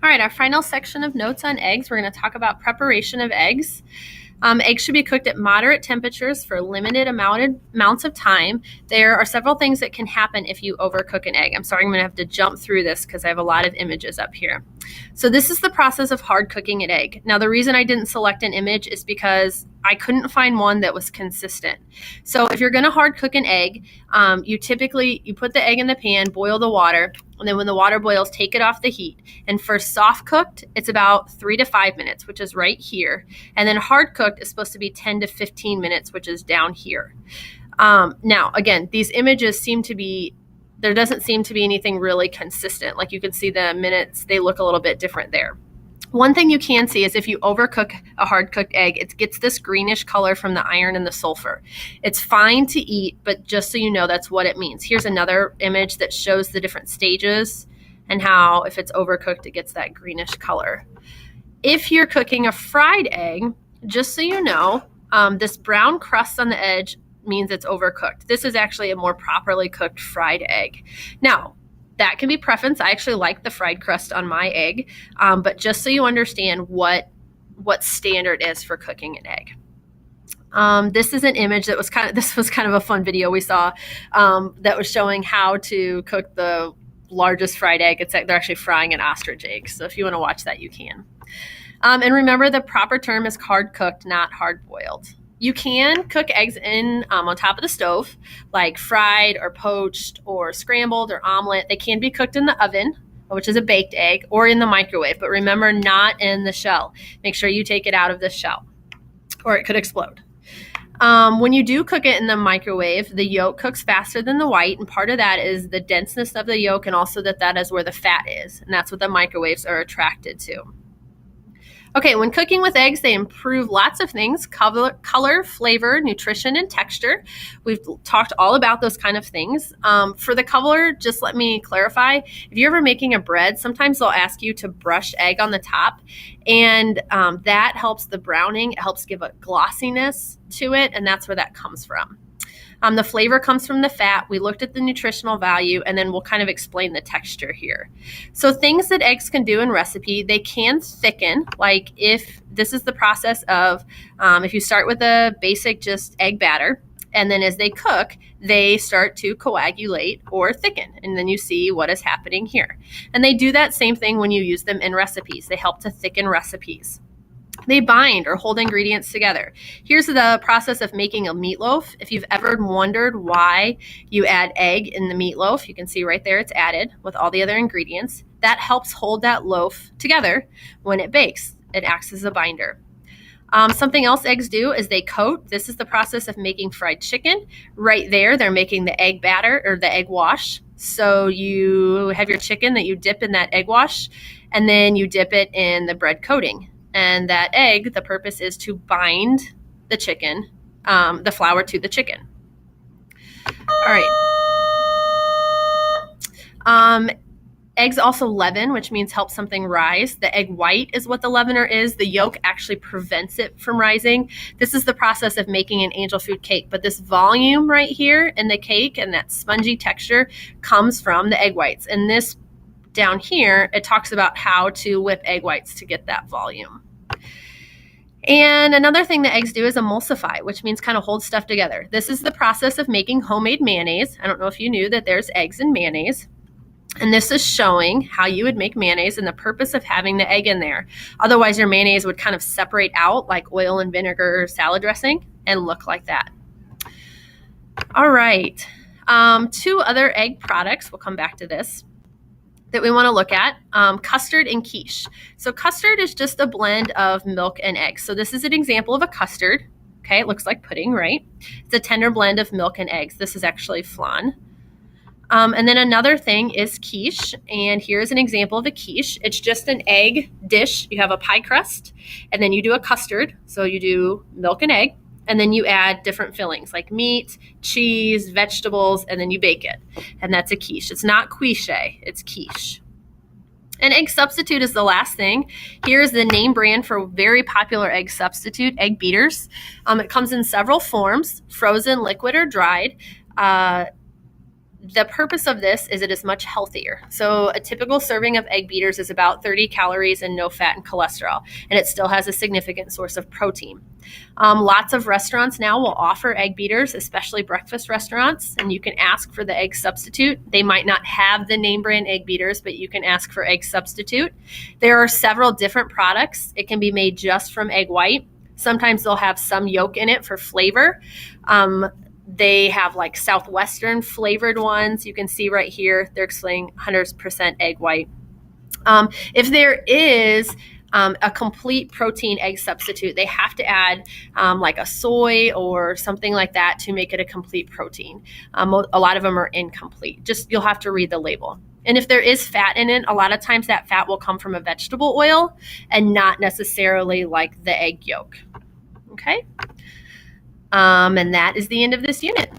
All right, our final section of notes on eggs, we're going to talk about preparation of eggs. Eggs should be cooked at moderate temperatures for limited amounts of time. There are several things that can happen if you overcook an egg. I'm sorry, I'm going to have to jump through this because I have a lot of images up here. So this is the process of hard cooking an egg. Now, the reason I didn't select an image is because I couldn't find one that was consistent. So if you're going to hard cook an egg, you put the egg in the pan, boil the water, and then when the water boils, take it off the heat. And for soft cooked, it's about 3 to 5 minutes, which is right here. And then hard cooked is supposed to be 10 to 15 minutes, which is down here. Now, again, these images there doesn't seem to be anything really consistent. Like you can see the minutes, they look a little bit different there. One thing you can see is if you overcook a hard-cooked egg, it gets this greenish color from the iron and the sulfur. It's fine to eat, but just so you know, that's what it means. Here's another image that shows the different stages and how if it's overcooked, it gets that greenish color. If you're cooking a fried egg, just so you know, this brown crust on the edge means it's overcooked. This is actually a more properly cooked fried egg. Now, that can be preference. I actually like the fried crust on my egg, but just so you understand what standard is for cooking an egg. This is an image that was kind of a fun video we saw that was showing how to cook the largest fried egg. They're actually frying an ostrich egg. So if you want to watch that, you can. And remember, the proper term is hard cooked, not hard boiled. You can cook eggs on top of the stove, like fried or poached or scrambled or omelet. They can be cooked in the oven, which is a baked egg, or in the microwave. But remember, not in the shell. Make sure you take it out of the shell, or it could explode. When you do cook it in the microwave, the yolk cooks faster than the white, and part of that is the denseness of the yolk and also that is where the fat is, and that's what the microwaves are attracted to. Okay, when cooking with eggs, they improve lots of things: color, flavor, nutrition, and texture. We've talked all about those kind of things. For the color, just let me clarify. If you're ever making a bread, sometimes they'll ask you to brush egg on the top, and that helps the browning. It helps give a glossiness to it, and that's where that comes from. The flavor comes from the fat. We looked at the nutritional value, and then we'll kind of explain the texture here. So things that eggs can do in recipe, they can thicken. Like if this is the process of, if you start with a basic just egg batter, and then as they cook, they start to coagulate or thicken. And then you see what is happening here. And they do that same thing when you use them in recipes. They help to thicken recipes. They bind or hold ingredients together. Here's the process of making a meatloaf. If you've ever wondered why you add egg in the meatloaf, you can see right there it's added with all the other ingredients. That helps hold that loaf together when it bakes. It acts as a binder. Something else eggs do is they coat. This is the process of making fried chicken. Right there, they're making the egg batter or the egg wash. So you have your chicken that you dip in that egg wash, and then you dip it in the bread coating. And that egg, the purpose is to bind the chicken, the flour to the chicken. All right. Eggs also leaven, which means help something rise. The egg white is what the leavener is. The yolk actually prevents it from rising. This is the process of making an angel food cake. But this volume right here in the cake and that spongy texture comes from the egg whites. And this down here, it talks about how to whip egg whites to get that volume. And another thing that eggs do is emulsify, which means kind of hold stuff together. This is the process of making homemade mayonnaise. I don't know if you knew that there's eggs in mayonnaise. And this is showing how you would make mayonnaise and the purpose of having the egg in there. Otherwise, your mayonnaise would kind of separate out like oil and vinegar salad dressing and look like that. All right. 2 other egg products, we'll come back to this, that we want to look at, custard and quiche. So custard is just a blend of milk and eggs. So this is an example of a custard. Okay, it looks like pudding, right? It's a tender blend of milk and eggs. This is actually flan. And then another thing is quiche. And here's an example of a quiche. It's just an egg dish. You have a pie crust, and then you do a custard. So you do milk and egg, and then you add different fillings like meat, cheese, vegetables, and then you bake it. And that's a quiche. It's not quiche, it's quiche. An egg substitute is the last thing. Here's the name brand for a very popular egg substitute, Egg Beaters. It comes in several forms: frozen, liquid, or dried. The purpose of this is it is much healthier. So a typical serving of egg beaters is about 30 calories and no fat and cholesterol, and it still has a significant source of protein. Lots of restaurants now will offer egg beaters, especially breakfast restaurants, and you can ask for the egg substitute. They might not have the name brand egg beaters, but you can ask for egg substitute. There are several different products. It can be made just from egg white. Sometimes they'll have some yolk in it for flavor. They have like Southwestern flavored ones. You can see right here, they're explaining 100% egg white. If there is a complete protein egg substitute, they have to add like a soy or something like that to make it a complete protein. A lot of them are incomplete. Just you'll have to read the label. And if there is fat in it, a lot of times that fat will come from a vegetable oil and not necessarily like the egg yolk. Okay. And that is the end of this unit.